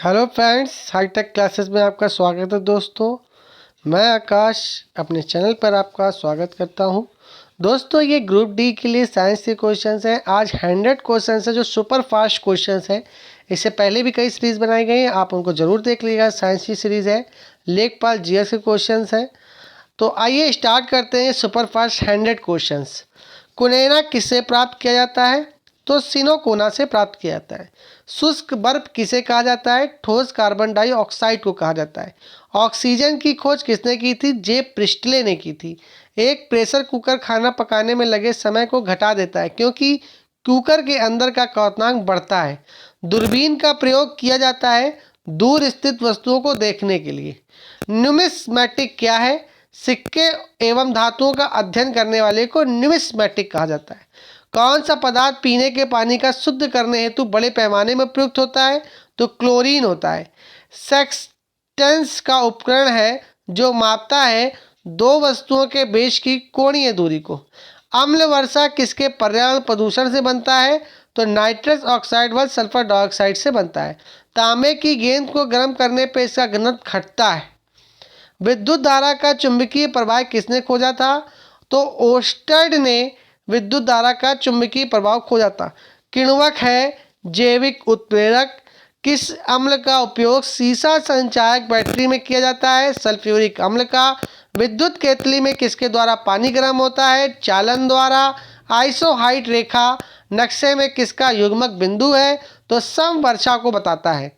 Hello friends, hi tech classes में आपका स्वागत है। दोस्तों, मैं आकाश अपने चैनल पर आपका स्वागत करता हूं। दोस्तों, ये ग्रुप डी के लिए साइंस के क्वेश्चंस हैं। आज 100 क्वेश्चंस हैं जो सुपर फास्ट क्वेश्चंस हैं। इससे पहले भी कई सीरीज़ बनाई गई हैं, आप उनको ज़रूर देख लीजिएगा। साइंस की सीरीज़ है, लेखपाल जीएस के क्वेश्चंस हैं। तो आइए स्टार्ट करते हैं सुपर फास्ट 100 क्वेश्चंस। कुनेना किससे प्राप्त किया जाता है? तो सिनोकोना से प्राप्त किया जाता है। शुष्क बर्फ किसे कहा जाता है? ठोस कार्बन डाइऑक्साइड को कहा जाता है। ऑक्सीजन की खोज किसने की थी? जे प्रिस्टले ने की थी। एक प्रेशर कुकर खाना पकाने में लगे समय को घटा देता है क्योंकि कुकर के अंदर का क्वथनांक बढ़ता है। दूरबीन का प्रयोग किया जाता है दूर स्थित वस्तुओं को देखने के लिए। न्यूमिस्मैटिक क्या है? सिक्के एवं धातुओं का अध्ययन करने वाले को न्यूमिस्मैटिक कहा जाता है। कौन सा पदार्थ पीने के पानी का शुद्ध करने हेतु बड़े पैमाने में प्रयुक्त होता है? तो क्लोरीन होता है। सेक्सटेंस का उपकरण है जो मापता है दो वस्तुओं के बीच की कोणीय दूरी को। अम्ल वर्षा किसके पर्यावरण प्रदूषण से बनता है? तो नाइट्रस ऑक्साइड व सल्फर डाइऑक्साइड से बनता है। तांबे की गेंद को गर्म करने पर इसका घनत्व घटता है। विद्युत धारा का चुंबकीय प्रवाह किसने खोजा था? तो ओस्टर्ड ने विद्युत धारा का चुंबकीय प्रभाव खोजा था। किण्वक है जैविक उत्प्रेरक। किस अम्ल का उपयोग सीसा संचायक बैटरी में किया जाता है? सल्फ्यूरिक अम्ल का। विद्युत केतली में किसके द्वारा पानी गर्म होता है? चालन द्वारा। आइसोहाइट रेखा नक्शे में किसका युग्मक बिंदु है? तो समवर्षा को बताता है।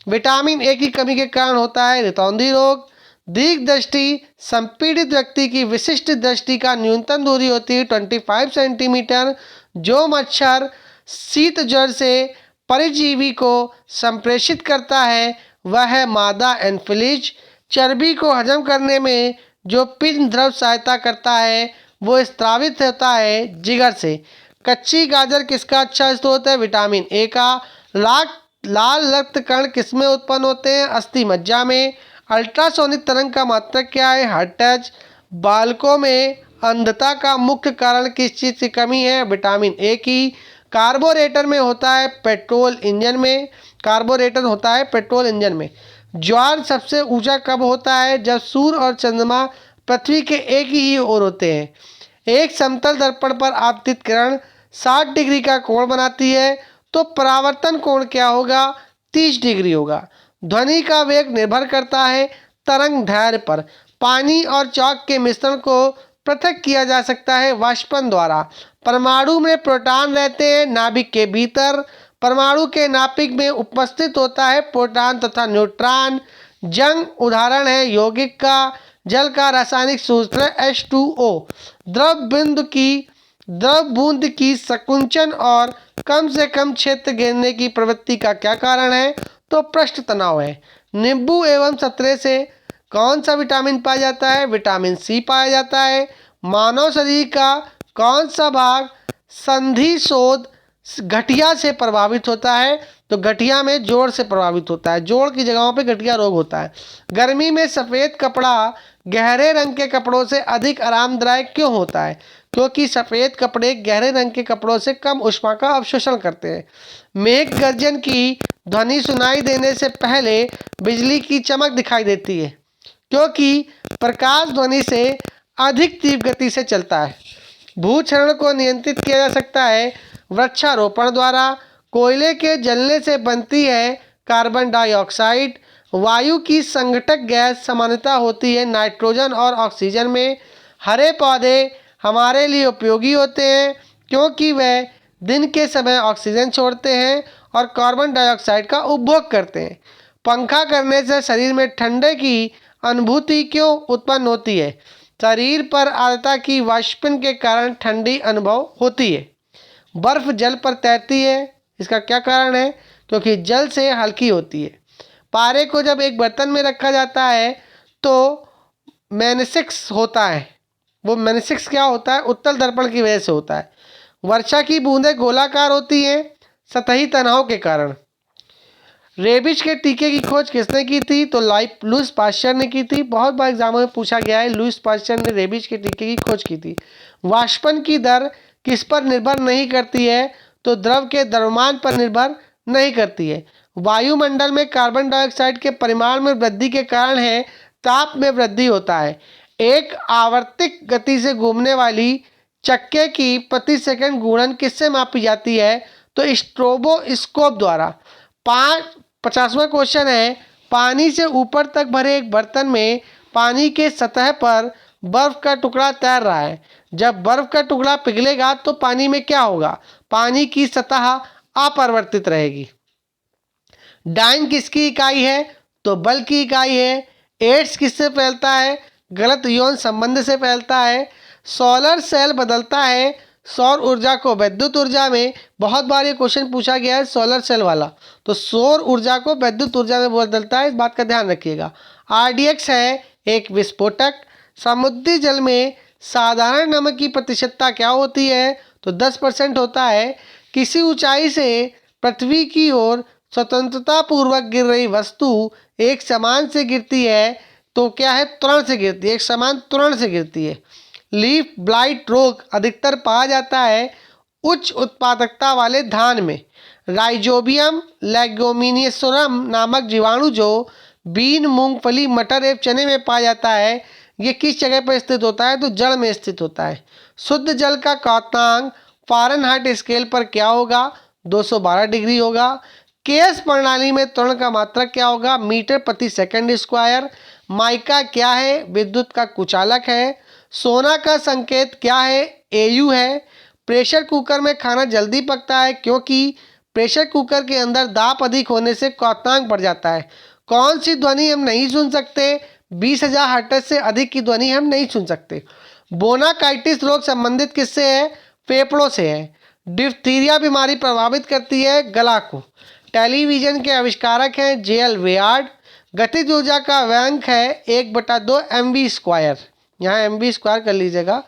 विटामिन ए की कमी के कारण होता है रितौंधी रोग। दीर्घ दृष्टि संपीड़ित व्यक्ति की विशिष्ट दृष्टि का न्यूनतम दूरी होती है 25 सेंटीमीटर। जो मच्छर शीत ज्वर से परजीवी को संप्रेषित करता है वह है मादा एनफिलीज। चर्बी को हजम करने में जो पित्त द्रव सहायता करता है वो स्त्रावित होता है जिगर से। कच्ची गाजर किसका अच्छा स्रोत है? विटामिन ए का। लाल रक्त कण किसमें उत्पन्न होते हैं? अस्थि मज्जा में। अल्ट्रासोनिक तरंग का मात्रक क्या है? Heart touch. बालकों में अंधता का मुख्य कारण किस चीज़ की कमी है? विटामिन ए की। कार्बोरेटर में होता है पेट्रोल इंजन में। कार्बोरेटर होता है पेट्रोल इंजन में। ज्वार सबसे ऊंचा कब होता है? जब सूर्य और चंद्रमा पृथ्वी के एक ही ओर होते हैं। एक समतल दर्पण पर आपतित किरण 60 डिग्री का कोण बनाती है तो परावर्तन कोण क्या होगा? 30 डिग्री होगा। ध्वनि का वेग निर्भर करता है तरंग दैर्घ्य पर। पानी और चॉक के मिश्रण को पृथक किया जा सकता है वाष्पन द्वारा। परमाणु में प्रोटॉन रहते हैं नाभिक के भीतर। परमाणु के नाभिक में उपस्थित होता है प्रोटॉन तथा न्यूट्रॉन। जंग उदाहरण है यौगिक का। जल का रासायनिक सूत्र है H2O। द्रव बूंद की संकुचन और कम से कम क्षेत्र घेरने की प्रवृत्ति का क्या कारण है? तो पृष्ठ तनाव है। नींबू एवं संतरे से कौन सा विटामिन पाया जाता है? विटामिन सी पाया जाता है। मानव शरीर का कौन सा भाग संधि शोध गठिया से प्रभावित होता है? तो गठिया में जोड़ से प्रभावित होता है। जोड़ की जगहों पे गठिया रोग होता है। गर्मी में सफ़ेद कपड़ा गहरे रंग के कपड़ों से अधिक आरामदायक क्यों होता है? क्योंकि सफ़ेद कपड़े गहरे रंग के कपड़ों से कम ऊष्मा का अवशोषण करते हैं। मेघ गर्जन की ध्वनि सुनाई देने से पहले बिजली की चमक दिखाई देती है क्योंकि प्रकाश ध्वनि से अधिक तीव्र गति से चलता है। भूक्षरण को नियंत्रित किया जा सकता है वृक्षारोपण द्वारा। कोयले के जलने से बनती है कार्बन डाइऑक्साइड। वायु की संघटक गैस सामान्यतः होती है नाइट्रोजन और ऑक्सीजन में। हरे पौधे हमारे लिए उपयोगी होते हैं क्योंकि वह दिन के समय ऑक्सीजन छोड़ते हैं और कार्बन डाइऑक्साइड का उपभोग करते हैं। पंखा करने से शरीर में ठंडे की अनुभूति क्यों उत्पन्न होती है? शरीर पर आर्द्रता की वाष्पन के कारण ठंडी अनुभव होती है। बर्फ जल पर तैरती है, इसका क्या कारण है? क्योंकि जल से हल्की होती है। पारे को जब एक बर्तन में रखा जाता है तो मेनिसिक्स होता है। वो मेनिसिक्स क्या होता है? उत्तल दर्पण की वजह से होता है। वर्षा की बूंदें गोलाकार होती हैं सतही तनाव के कारण। रेबीज के टीके की खोज किसने की थी? तो लुईस पाश्चर ने की थी। बहुत बार एग्जामों में पूछा गया है, लुईस पाश्चर ने रेबीज के टीके की खोज की थी। वाष्पन की दर किस पर निर्भर नहीं करती है? तो द्रव के द्रव्यमान पर निर्भर नहीं करती है। वायुमंडल में कार्बन डाइऑक्साइड के परिमाण में वृद्धि के कारण है ताप में वृद्धि होता है। एक आवर्तिक गति से घूमने वाली चक्के की प्रति सेकंड घूर्णन किससे मापी जाती है? तो स्ट्रोबोस्कोप द्वारा। 50वां क्वेश्चन है, पानी से ऊपर तक भरे एक बर्तन में पानी के सतह पर बर्फ का टुकड़ा तैर रहा है। जब बर्फ का टुकड़ा पिघलेगा तो पानी में क्या होगा? पानी की सतह अपरिवर्तित रहेगी। डाइन किसकी इकाई है? तो बल की इकाई है। एड्स किससे फैलता है? गलत यौन संबंध से फैलता है। सोलर सेल बदलता है सौर ऊर्जा को विद्युत ऊर्जा में। बहुत बार ये क्वेश्चन पूछा गया है सोलर सेल वाला, तो सौर ऊर्जा को विद्युत ऊर्जा में बदलता है, इस बात का ध्यान रखिएगा। आरडीएक्स है एक विस्फोटक। समुद्री जल में साधारण नमक की प्रतिशतता क्या होती है? तो 10% होता है। किसी ऊंचाई से पृथ्वी की ओर स्वतंत्रता पूर्वक गिर रही वस्तु एक समान से गिरती है तो क्या है? त्वरण से गिरती है, एक समान त्वरण से गिरती है। लीफ ब्लाइट रोग अधिकतर पाया जाता है उच्च उत्पादकता वाले धान में। राइजोबियम लेगोमिनियसोरम नामक जीवाणु जो बीन, मूंगफली, मटर एवं चने में पाया जाता है, ये किस जगह पर स्थित होता है? तो जड़ में स्थित होता है। शुद्ध जल का क्वथनांक फ़ारेनहाइट स्केल पर क्या होगा? 212 डिग्री होगा। केएस प्रणाली में त्वरण का मात्रक क्या होगा? मीटर प्रति सेकंड स्क्वायर। माइका क्या है? विद्युत का कुचालक है। सोना का संकेत क्या है? एयू है। प्रेशर कुकर में खाना जल्दी पकता है क्योंकि प्रेशर कुकर के अंदर दाब अधिक होने से क्वथनांक बढ़ जाता है। कौन सी ध्वनि हम नहीं सुन सकते? 20,000 हर्ट्ज से अधिक की ध्वनि हम नहीं सुन सकते। बोनाकाइटिस रोग संबंधित किससे है? फेफड़ों से है। डिप्थीरिया बीमारी प्रभावित करती है गला को। टेलीविजन के आविष्कारक हैं जेएल वेयार्ड। गतिज ऊर्जा का व्यंक है 1/2 mv²। यहाँ mv² कर लीजिएगा।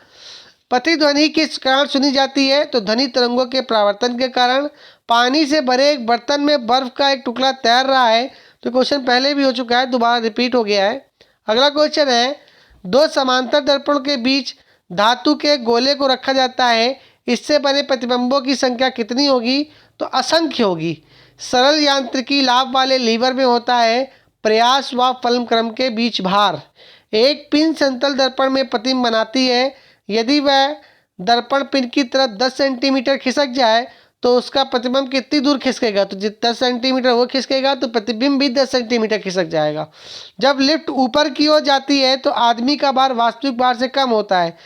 प्रतिध्वनि किस कारण सुनी जाती है? तो ध्वनि तरंगों के परावर्तन के कारण। पानी से भरे एक बर्तन में बर्फ का एक टुकड़ा तैर रहा है, तो क्वेश्चन पहले भी हो चुका है, दोबारा रिपीट हो गया है। अगला क्वेश्चन है, दो समांतर दर्पण के बीच धातु के गोले को रखा जाता है, इससे बने प्रतिबिंबों की संख्या कितनी होगी? तो असंख्य होगी। सरल यांत्रिकी लाभ वाले लीवर में होता है प्रयास व फलन क्रम के बीच भार। एक पिन समतल दर्पण में प्रतिबिंब बनाती है। यदि वह दर्पण पिन की तरफ 10 सेंटीमीटर खिसक जाए तो उसका प्रतिबिंब कितनी दूर खिसकेगा? तो जितना 10 सेंटीमीटर वो खिसकेगा तो प्रतिबिंब भी 10 सेंटीमीटर खिसक जाएगा। जब लिफ्ट ऊपर की ओर जाती है तो आदमी का भार वास्तविक भार से कम होता है।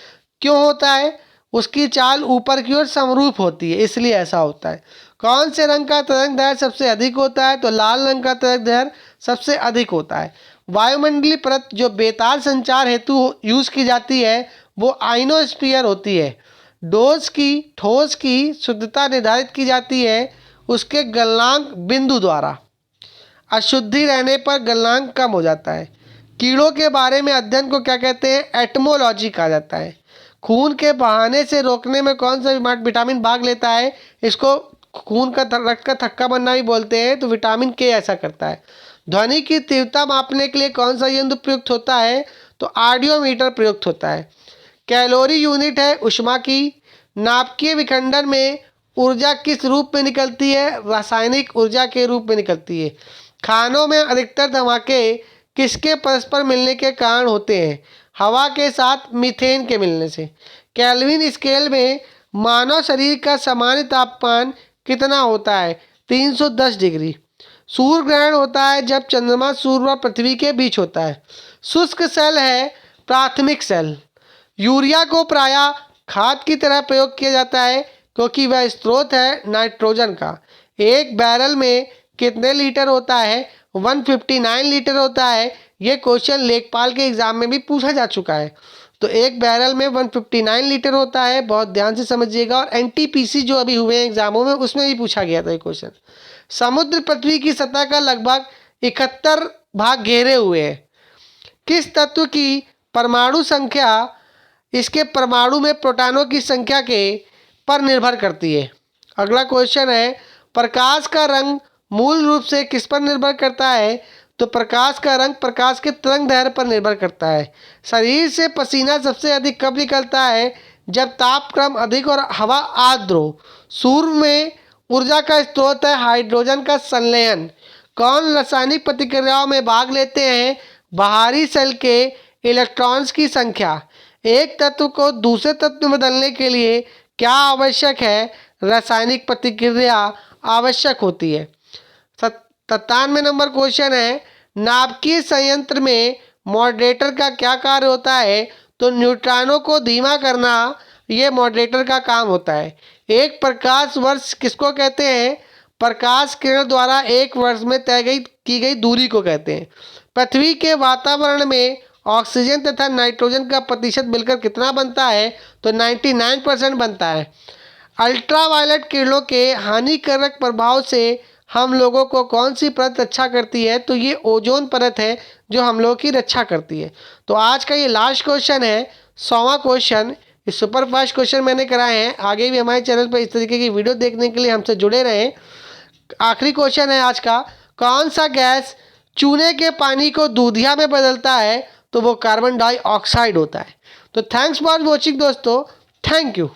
क्यों होता है? उसकी चाल ऊपर की ओर समरूप होती है, इसलिए ऐसा होता है। कौन से रंग का तरंग दैर्घ्य सबसे अधिक होता है? तो लाल रंग का तरंग दैर्घ्य सबसे अधिक होता है। वायुमंडलीय परत जो बेतार संचार हेतु यूज़ की जाती है वो आइनोस्फीयर होती है। ठोस की शुद्धता निर्धारित की जाती है उसके गलनांक बिंदु द्वारा। अशुद्धि रहने पर गलनांक कम हो जाता है। कीड़ों के बारे में अध्ययन को क्या कहते हैं? एटमोलॉजी कहा जाता है। खून के बहाने से रोकने में कौन सा विटामिन भाग लेता है? इसको खून का रक्त का थक्का बनना भी बोलते हैं, तो विटामिन के ऐसा करता है। ध्वनि की तीव्रता मापने के लिए कौन सा यंत्र प्रयुक्त होता है? तो ऑडियोमीटर प्रयुक्त होता है। कैलोरी यूनिट है ऊष्मा की। नाभिकीय विखंडन में ऊर्जा किस रूप में निकलती है? रासायनिक ऊर्जा के रूप में निकलती है। खानों में अधिकतर धमाके किसके परस्पर मिलने के कारण होते हैं? हवा के साथ मीथेन के मिलने से। केल्विन स्केल में मानव शरीर का सामान्य तापमान कितना होता है? 310 डिग्री। सूर्य ग्रहण होता है जब चंद्रमा, सूर्य व पृथ्वी के बीच होता है। शुष्क सेल है प्राथमिक सेल। यूरिया को प्रायः खाद की तरह प्रयोग किया जाता है क्योंकि वह स्रोत है नाइट्रोजन का। एक बैरल में कितने लीटर होता है? 159 लीटर होता है। ये क्वेश्चन लेखपाल के एग्जाम में भी पूछा जा चुका है। तो एक बैरल में 159 लीटर होता है, बहुत ध्यान से समझिएगा। और एनटीपीसी जो अभी हुए हैं एग्जामों में उसमें भी पूछा गया था ये क्वेश्चन। समुद्र पृथ्वी की सतह का लगभग 71 भाग घेरे हुए हैं। किस तत्व की परमाणु संख्या इसके परमाणु में प्रोटॉनों की संख्या के पर निर्भर करती है? अगला क्वेश्चन है, प्रकाश का रंग मूल रूप से किस पर निर्भर करता है? तो प्रकाश का रंग प्रकाश के तरंग दैर्घ्य पर निर्भर करता है। शरीर से पसीना सबसे अधिक कब निकलता है? जब तापक्रम अधिक और हवा आर्द्र हो। सूर्य में ऊर्जा का स्रोत है हाइड्रोजन का संलयन। कौन रासायनिक प्रतिक्रियाओं में भाग लेते हैं? बाहरी सेल के इलेक्ट्रॉन्स की संख्या। एक तत्व को दूसरे तत्व में बदलने के लिए क्या आवश्यक है? रासायनिक प्रतिक्रिया आवश्यक होती है। 97 नंबर क्वेश्चन है, नाभिकीय संयंत्र में मॉडरेटर का क्या कार्य होता है? तो न्यूट्रॉनों को धीमा करना ये मॉडरेटर का काम होता है। एक प्रकाश वर्ष किसको कहते हैं? प्रकाश किरण द्वारा एक वर्ष में तय की गई दूरी को कहते हैं। पृथ्वी के वातावरण में ऑक्सीजन तथा नाइट्रोजन का प्रतिशत मिलकर कितना बनता है? तो 99% बनता है। अल्ट्रावायलेट किरणों के हानिकारक प्रभाव से हम लोगों को कौन सी परत रक्षा करती है? तो ये ओजोन परत है जो हम लोगों की रक्षा करती है। तो आज का ये लास्ट क्वेश्चन है, 100वां क्वेश्चन। ये सुपर फास्ट क्वेश्चन मैंने कराए हैं। आगे भी हमारे चैनल पर इस तरीके की वीडियो देखने के लिए हमसे जुड़े रहें। आखिरी क्वेश्चन है आज का, कौन सा गैस चूने के पानी को दूधिया में बदलता है? तो वो कार्बन डाइऑक्साइड होता है। तो थैंक्स फॉर वॉचिंग दोस्तों, थैंक यू।